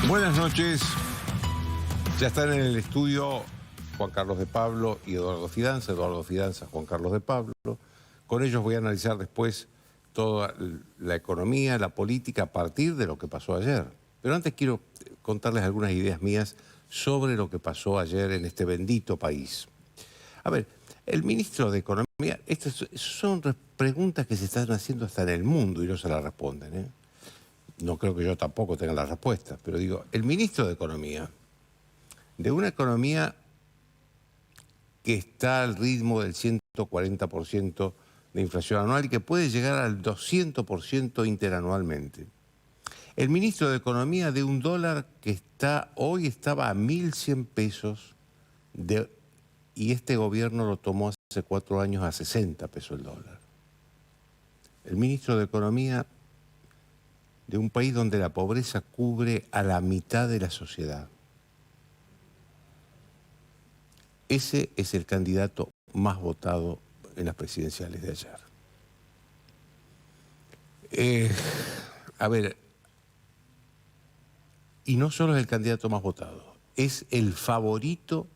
Buenas noches. Ya están en el estudio Juan Carlos de Pablo y Eduardo Fidanza. Eduardo Fidanza, Juan Carlos de Pablo. Con ellos voy a analizar después toda la economía, la política a partir de lo que pasó ayer. Pero antes quiero contarles algunas ideas mías sobre lo que pasó ayer en este bendito país. A ver, el ministro de Economía, estas son preguntas que se están haciendo hasta en el mundo y no se las responden, ¿eh? No creo que yo tampoco tenga la respuesta, pero digo, el ministro de Economía, de una economía que está al ritmo del 140% de inflación anual y que puede llegar al 200% interanualmente. El ministro de Economía de un dólar que hoy estaba a 1.100 pesos y este gobierno lo tomó hace 4 años a 60 pesos el dólar. El ministro de Economía de un país donde la pobreza cubre a la mitad de la sociedad. Ese es el candidato más votado en las presidenciales de ayer. A ver, y no solo es el candidato más votado, es el favorito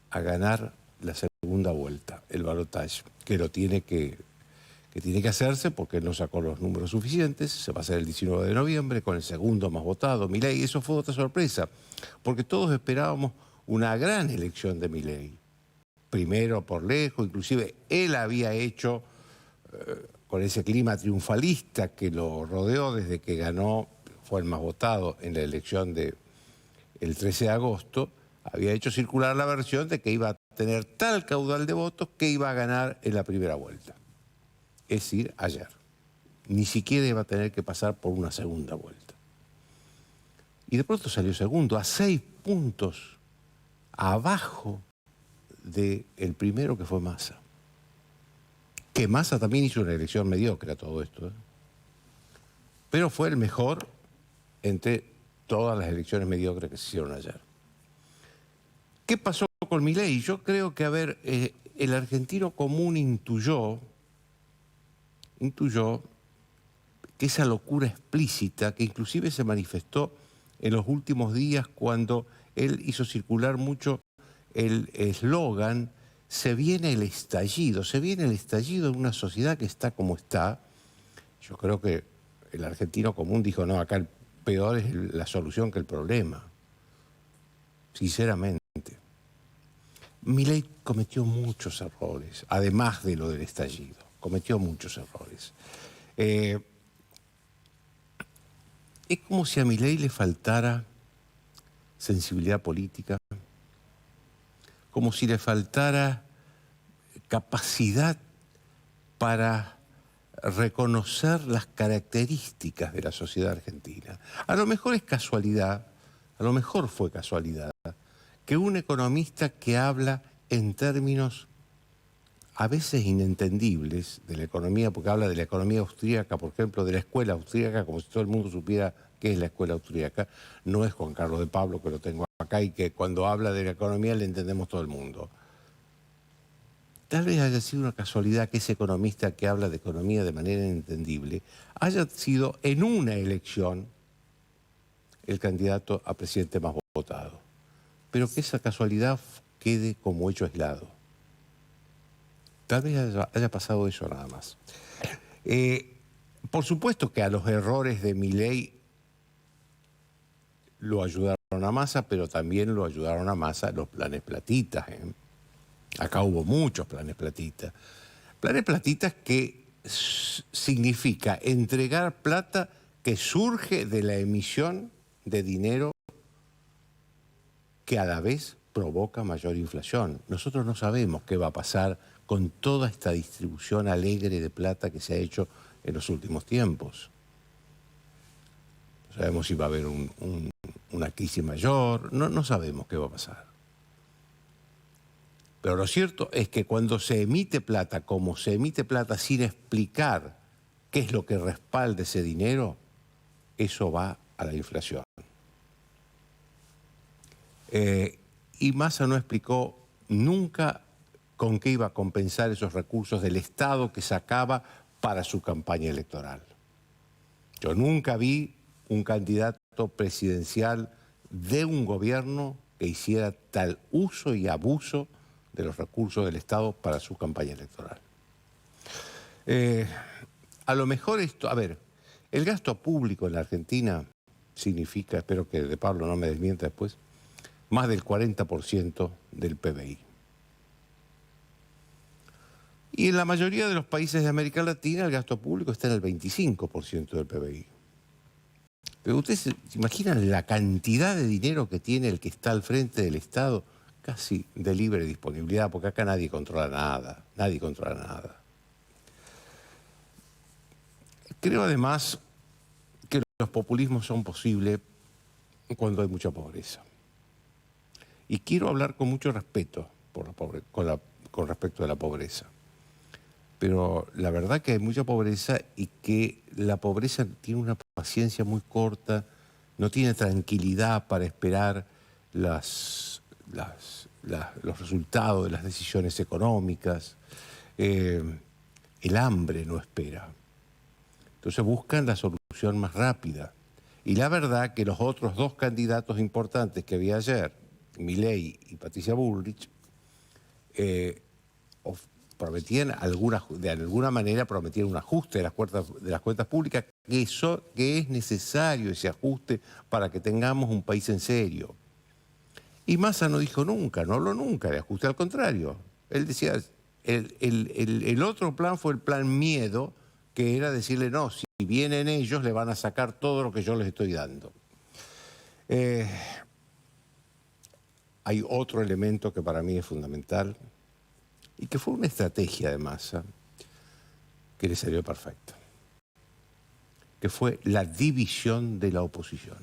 a ganar la segunda vuelta, el balotaje, que tiene que hacerse porque no sacó los números suficientes. Se va a hacer el 19 de noviembre con el segundo más votado, Milei. Eso fue otra sorpresa, porque todos esperábamos una gran elección de Milei. Primero por lejos, inclusive él había hecho, con ese clima triunfalista que lo rodeó desde que ganó, fue el más votado en la elección del 13 de agosto, había hecho circular la versión de que iba a tener tal caudal de votos que iba a ganar en la primera vuelta. Es decir, ayer. Ni siquiera iba a tener que pasar por una segunda vuelta. Y de pronto salió segundo, a 6 puntos abajo del primero, que fue Massa. Que Massa también hizo una elección mediocre a todo esto, ¿eh? Pero fue el mejor entre todas las elecciones mediocres que se hicieron ayer. ¿Qué pasó con Milei? Yo creo que, el argentino común intuyó que esa locura explícita, que inclusive se manifestó en los últimos días cuando él hizo circular mucho el eslogan, se viene el estallido en una sociedad que está como está. Yo creo que el argentino común dijo, no, acá el peor es la solución que el problema. Sinceramente. Milei cometió muchos errores, además de lo del estallido. Cometió muchos errores. Es como si a Milei le faltara sensibilidad política, como si le faltara capacidad para reconocer las características de la sociedad argentina. A lo mejor es casualidad, a lo mejor fue casualidad, que un economista que habla en términos a veces inentendibles de la economía, porque habla de la economía austríaca, por ejemplo, de la escuela austríaca, como si todo el mundo supiera qué es la escuela austríaca. No es Juan Carlos de Pablo, que lo tengo acá, y que cuando habla de la economía le entendemos todo el mundo. Tal vez haya sido una casualidad que ese economista que habla de economía de manera inentendible haya sido en una elección el candidato a presidente más votado. Pero que esa casualidad quede como hecho aislado. Tal vez haya pasado eso nada más. Por supuesto que a los errores de Milei lo ayudaron a Massa, pero también lo ayudaron a Massa los planes platitas, ¿eh? Acá hubo muchos planes platitas. Planes platitas que significa entregar plata que surge de la emisión de dinero que a la vez provoca mayor inflación. Nosotros no sabemos qué va a pasar con toda esta distribución alegre de plata que se ha hecho en los últimos tiempos. No sabemos si va a haber una crisis mayor, no sabemos qué va a pasar. Pero lo cierto es que cuando se emite plata, como se emite plata sin explicar qué es lo que respalda ese dinero, eso va a la inflación. Y Massa no explicó nunca con qué iba a compensar esos recursos del Estado que sacaba para su campaña electoral. Yo nunca vi un candidato presidencial de un gobierno que hiciera tal uso y abuso de los recursos del Estado para su campaña electoral. A lo mejor esto, a ver, el gasto público en la Argentina significa, espero que De Pablo no me desmienta después, más del 40% del PBI. Y en la mayoría de los países de América Latina el gasto público está en el 25% del PBI. Pero ustedes se imaginan la cantidad de dinero que tiene el que está al frente del Estado, casi de libre disponibilidad, porque acá nadie controla nada, nadie controla nada. Creo además que los populismos son posibles cuando hay mucha pobreza. Y quiero hablar con mucho respeto con respecto a la pobreza. Pero la verdad que hay mucha pobreza y que la pobreza tiene una paciencia muy corta, no tiene tranquilidad para esperar los resultados de las decisiones económicas. El hambre no espera. Entonces buscan la solución más rápida. Y la verdad que los otros dos candidatos importantes que vi ayer, Milei y Patricia Bullrich, prometían de alguna manera prometían un ajuste de las cuentas públicas, que es necesario ese ajuste para que tengamos un país en serio. Y Massa no dijo nunca, no habló nunca de ajuste, al contrario. Él decía, el otro plan fue el plan miedo, que era decirle, no, si vienen ellos le van a sacar todo lo que yo les estoy dando. Hay otro elemento que para mí es fundamental, y que fue una estrategia de Massa que le salió perfecta, que fue la división de la oposición.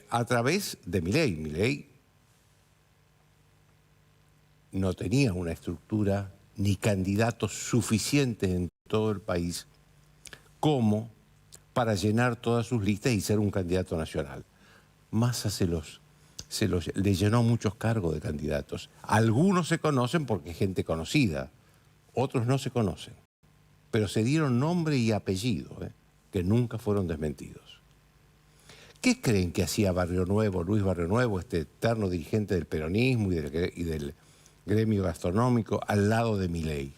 A través de Milei. Milei no tenía una estructura ni candidatos suficientes en todo el país como para llenar todas sus listas y ser un candidato nacional. Massa le llenó muchos cargos de candidatos. Algunos se conocen porque es gente conocida, otros no se conocen, pero se dieron nombre y apellido, que nunca fueron desmentidos. ¿Qué creen que hacía Barrio Nuevo, Luis Barrio Nuevo, este eterno dirigente del peronismo y del gremio gastronómico, al lado de Milei?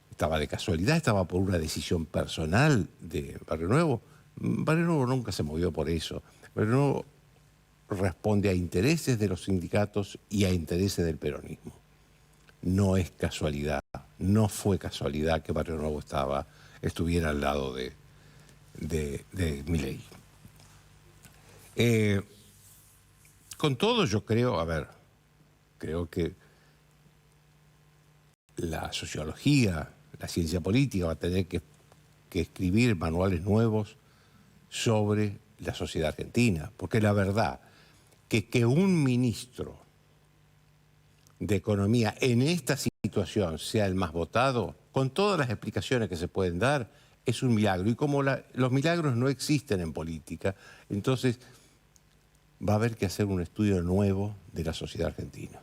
¿Estaba de casualidad? ¿Estaba por una decisión personal de Barrio Nuevo? Barrio Nuevo nunca se movió por eso. Barrio Nuevo responde a intereses de los sindicatos y a intereses del peronismo. No es casualidad, no fue casualidad que Barrio Nuevo estuviera al lado de Milei. Con todo yo creo que la sociología, la ciencia política va a tener que escribir manuales nuevos sobre la sociedad argentina, porque la verdad que un ministro de Economía en esta situación sea el más votado, con todas las explicaciones que se pueden dar, es un milagro. Y como los milagros no existen en política, entonces va a haber que hacer un estudio nuevo de la sociedad argentina.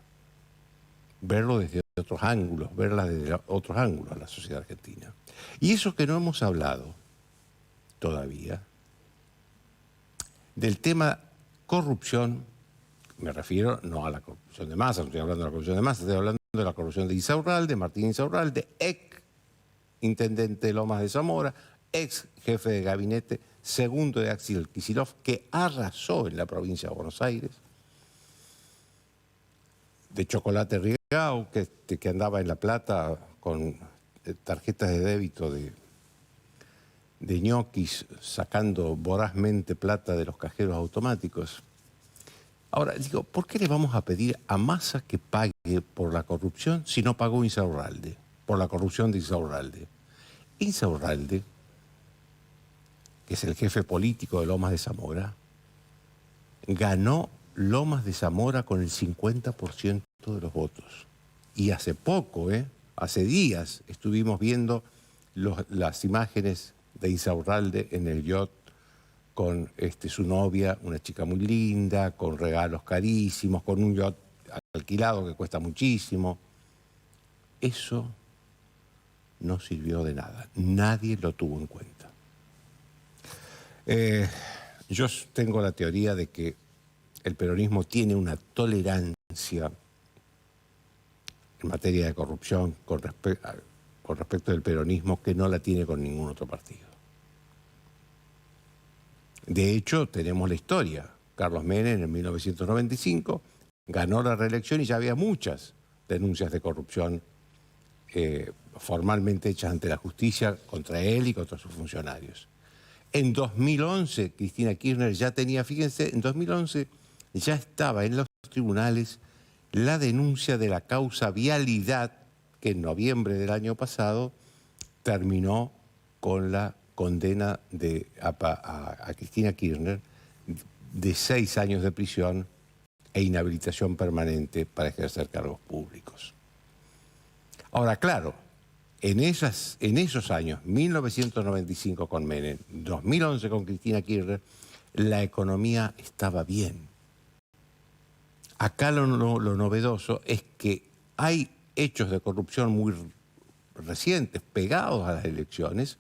Verlo desde otros ángulos, verla desde otros ángulos a la sociedad argentina. Y eso que no hemos hablado todavía, del tema corrupción, me refiero no a la corrupción de Massa, no estoy hablando de la corrupción de Massa, estoy hablando de la corrupción de Insaurralde, Martín Insaurralde, ex intendente de Lomas de Zamora, ex jefe de gabinete, segundo de Axel Kicillof, que arrasó en la provincia de Buenos Aires, de Chocolate Rigau, que andaba en La Plata con tarjetas de débito de ñoquis, sacando vorazmente plata de los cajeros automáticos. Ahora, digo, ¿por qué le vamos a pedir a Massa que pague por la corrupción si no pagó Insaurralde, por la corrupción de Insaurralde? Insaurralde, que es el jefe político de Lomas de Zamora, ganó Lomas de Zamora con el 50% de los votos. Y hace poco, hace días, estuvimos viendo las imágenes de Insaurralde en el yacht con su novia, una chica muy linda, con regalos carísimos, con un yacht alquilado que cuesta muchísimo. Eso no sirvió de nada. Nadie lo tuvo en cuenta. Yo tengo la teoría de que el peronismo tiene una tolerancia en materia de corrupción con respecto del peronismo que no la tiene con ningún otro partido. De hecho, tenemos la historia. Carlos Menem en 1995 ganó la reelección y ya había muchas denuncias de corrupción formalmente hechas ante la justicia contra él y contra sus funcionarios. En 2011, Cristina Kirchner ya tenía, fíjense, en 2011 ya estaba en los tribunales la denuncia de la causa Vialidad, que en noviembre del año pasado terminó con la condena a Cristina Kirchner de 6 años de prisión e inhabilitación permanente para ejercer cargos públicos. Ahora, claro, en esos años, 1995 con Menem, 2011 con Cristina Kirchner, la economía estaba bien. Acá lo novedoso es que hay hechos de corrupción muy recientes, pegados a las elecciones,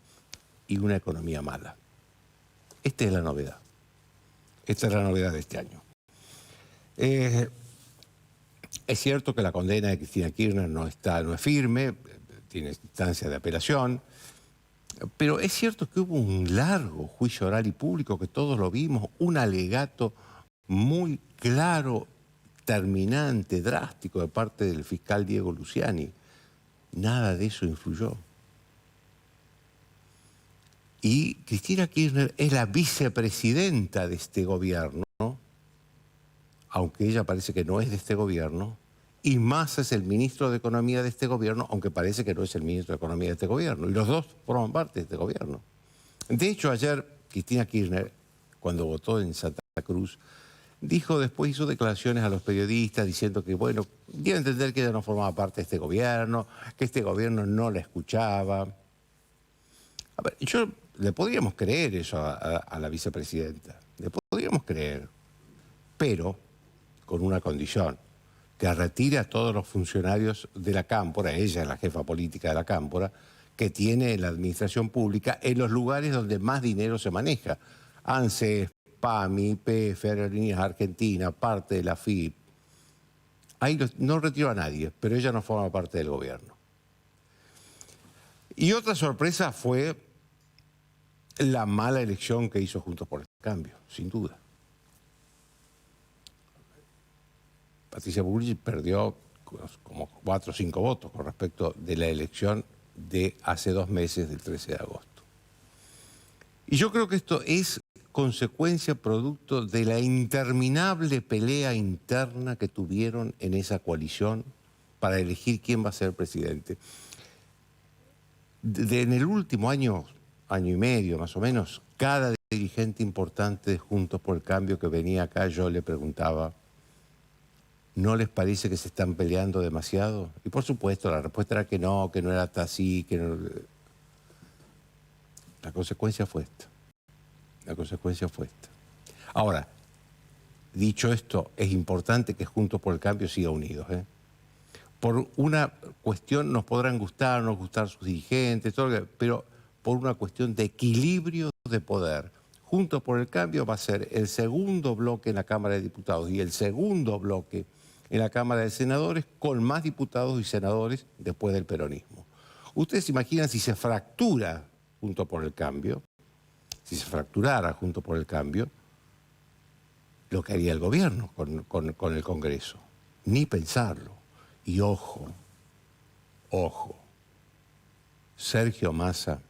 y una economía mala. Esta es la novedad. Esta es la novedad de este año. Es cierto que la condena de Cristina Kirchner no es firme, tiene instancia de apelación, pero es cierto que hubo un largo juicio oral y público, que todos lo vimos, un alegato muy claro, terminante, drástico de parte del fiscal Diego Luciani. Nada de eso influyó. Y Cristina Kirchner es la vicepresidenta de este gobierno, aunque ella parece que no es de este gobierno, y Massa es el ministro de Economía de este gobierno, aunque parece que no es el ministro de Economía de este gobierno. Y los dos forman parte de este gobierno. De hecho, ayer Cristina Kirchner, cuando votó en Santa Cruz, hizo declaraciones a los periodistas diciendo que, bueno, dio a entender que ella no formaba parte de este gobierno, que este gobierno no la escuchaba. A ver, le podríamos creer eso a la vicepresidenta, le podríamos creer, pero con una condición: que retire a todos los funcionarios de la Cámpora, ella es la jefa política de la Cámpora, que tiene la administración pública en los lugares donde más dinero se maneja. ANSES, PAMI, IPF, Aerolíneas Argentinas, parte de la FIP. Ahí no retiró a nadie, pero ella no forma parte del gobierno. Y otra sorpresa fue la mala elección que hizo Juntos por el Cambio, sin duda. Patricia Bullrich perdió como 4 o 5 votos con respecto de la elección de hace 2 meses, del 13 de agosto. Y yo creo que esto es consecuencia, producto de la interminable pelea interna que tuvieron en esa coalición para elegir quién va a ser presidente. En el último año y medio más o menos, cada dirigente importante de Juntos por el Cambio que venía acá, yo le preguntaba: ¿no les parece que se están peleando demasiado? Y por supuesto la respuesta era que no era así, que no. La consecuencia fue esta. La consecuencia fue esta. Ahora, dicho esto, es importante que Juntos por el Cambio siga unidos, ¿eh? Por una cuestión, nos podrán gustar, no gustar sus dirigentes, pero por una cuestión de equilibrio de poder. Juntos por el Cambio va a ser el segundo bloque en la Cámara de Diputados y el segundo bloque en la Cámara de Senadores con más diputados y senadores después del peronismo. Ustedes se imaginan si se fractura Juntos por el Cambio, si se fracturara Juntos por el Cambio, lo que haría el gobierno con el Congreso. Ni pensarlo. Y ojo, Sergio Massa